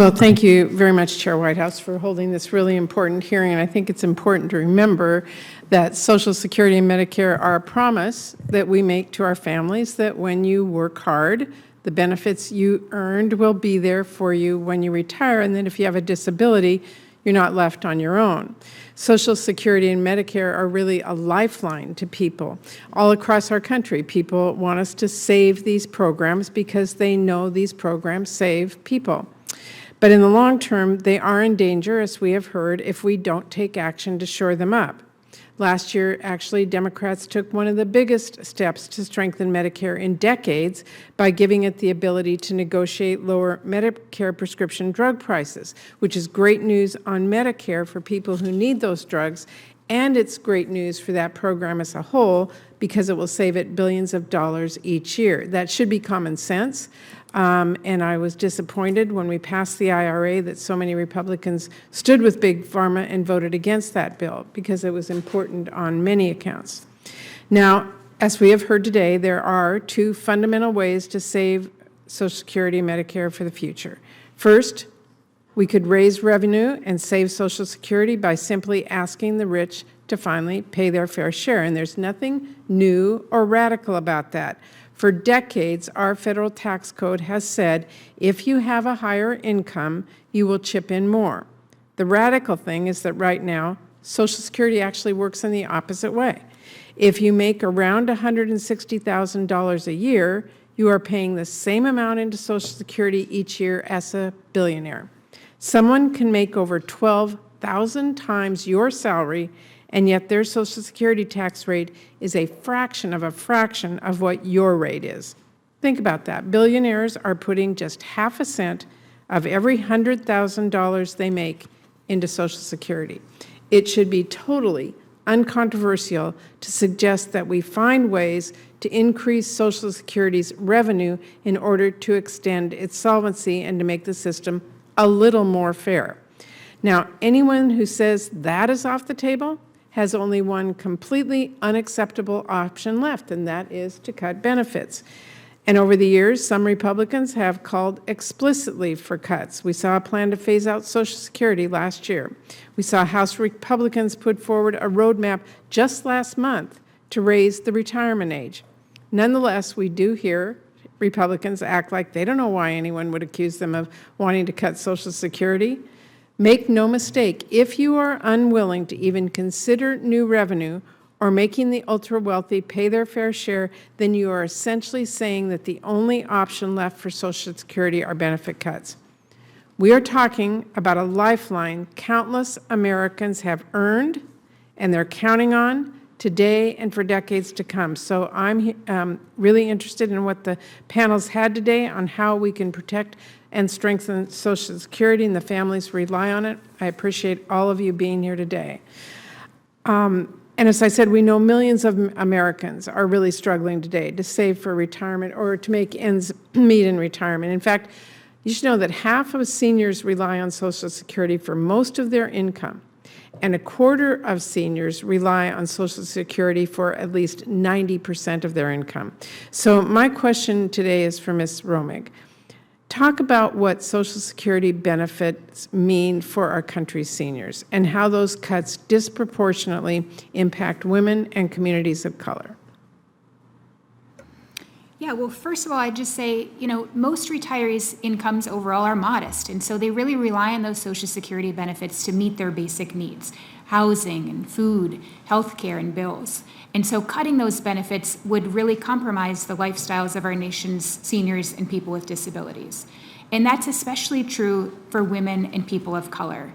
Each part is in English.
Well, thank you very much, Chair Whitehouse, for holding this really important hearing. And I think it's important to remember that Social Security and Medicare are a promise that we make to our families that when you work hard, the benefits you earned will be there for you when you retire, and then if you have a disability, you're not left on your own. Social Security and Medicare are really a lifeline to people all across our country. People want us to save these programs because they know these programs save people. But in the long term, they are in danger, as we have heard, if we don't take action to shore them up. Last year, actually, Democrats took one of the biggest steps to strengthen Medicare in decades by giving it the ability to negotiate lower Medicare prescription drug prices, which is great news on Medicare for people who need those drugs, and it's great news for that program as a whole because it will save it billions of dollars each year. That should be common sense. And I was disappointed when we passed the IRA that so many Republicans stood with Big Pharma and voted against that bill because it was important on many accounts. Now, as we have heard today, there are two fundamental ways to save Social Security and Medicare for the future. First, we could raise revenue and save Social Security by simply asking the rich to finally pay their fair share, and there's nothing new or radical about that. For decades, our federal tax code has said if you have a higher income, you will chip in more. The radical thing is that right now, Social Security actually works in the opposite way. If you make around $160,000 a year, you are paying the same amount into Social Security each year as a billionaire. Someone can make over 12,000 times your salary, and yet their Social Security tax rate is a fraction of what your rate is. Think about that. Billionaires are putting just half a cent of every $100,000 they make into Social Security. It should be totally uncontroversial to suggest that we find ways to increase Social Security's revenue in order to extend its solvency and to make the system a little more fair. Now, anyone who says that is off the table has only one completely unacceptable option left, and that is to cut benefits. And over the years, some Republicans have called explicitly for cuts. We saw a plan to phase out Social Security last year. We saw House Republicans put forward a roadmap just last month to raise the retirement age. Nonetheless, we do hear Republicans act like they don't know why anyone would accuse them of wanting to cut Social Security. Make no mistake, if you are unwilling to even consider new revenue or making the ultra-wealthy pay their fair share, then you are essentially saying that the only option left for Social Security are benefit cuts. We are talking about a lifeline countless Americans have earned and they're counting on today and for decades to come. So I'm really interested in what the panels had today on how we can protect and strengthen Social Security and the families rely on it. I appreciate all of you being here today. And as I said, we know millions of Americans are really struggling today to save for retirement or to make ends meet in retirement. In fact, you should know that half of seniors rely on Social Security for most of their income, and a quarter of seniors rely on Social Security for at least 90% of their income. So my question today is for Ms. Romig. Talk about what Social Security benefits mean for our country's seniors and how those cuts disproportionately impact women and communities of color. Yeah, well, first of all, I'd just say, most retirees' incomes overall are modest, and so they really rely on those Social Security benefits to meet their basic needs, housing and food, health care and bills. And so cutting those benefits would really compromise the lifestyles of our nation's seniors and people with disabilities. And that's especially true for women and people of color.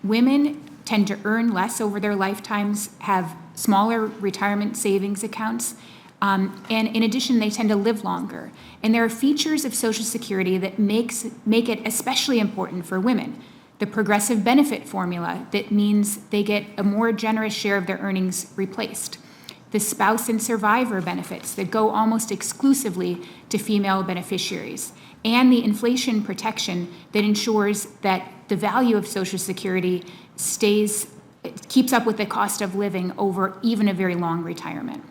Women tend to earn less over their lifetimes, have smaller retirement savings accounts, and in addition, they tend to live longer. And there are features of Social Security that make it especially important for women. The progressive benefit formula that means they get a more generous share of their earnings replaced. The spouse and survivor benefits that go almost exclusively to female beneficiaries. And the inflation protection that ensures that the value of Social Security keeps up with the cost of living over even a very long retirement.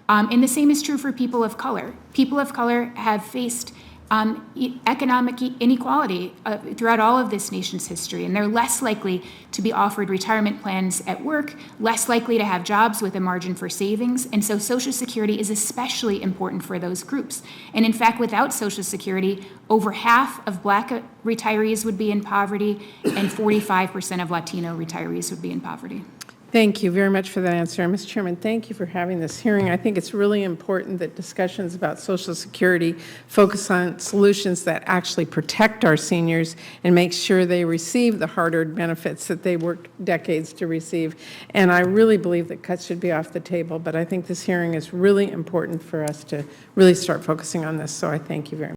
And the same is true for people of color. People of color have faced economic inequality throughout all of this nation's history, and they're less likely to be offered retirement plans at work, less likely to have jobs with a margin for savings, and so Social Security is especially important for those groups. And in fact, without Social Security, over half of Black retirees would be in poverty, and 45% of Latino retirees would be in poverty. Thank you very much for that answer. Mr. Chairman, thank you for having this hearing. I think it's really important that discussions about Social Security focus on solutions that actually protect our seniors and make sure they receive the hard-earned benefits that they worked decades to receive. And I really believe that cuts should be off the table, but I think this hearing is really important for us to really start focusing on this, so I thank you very much.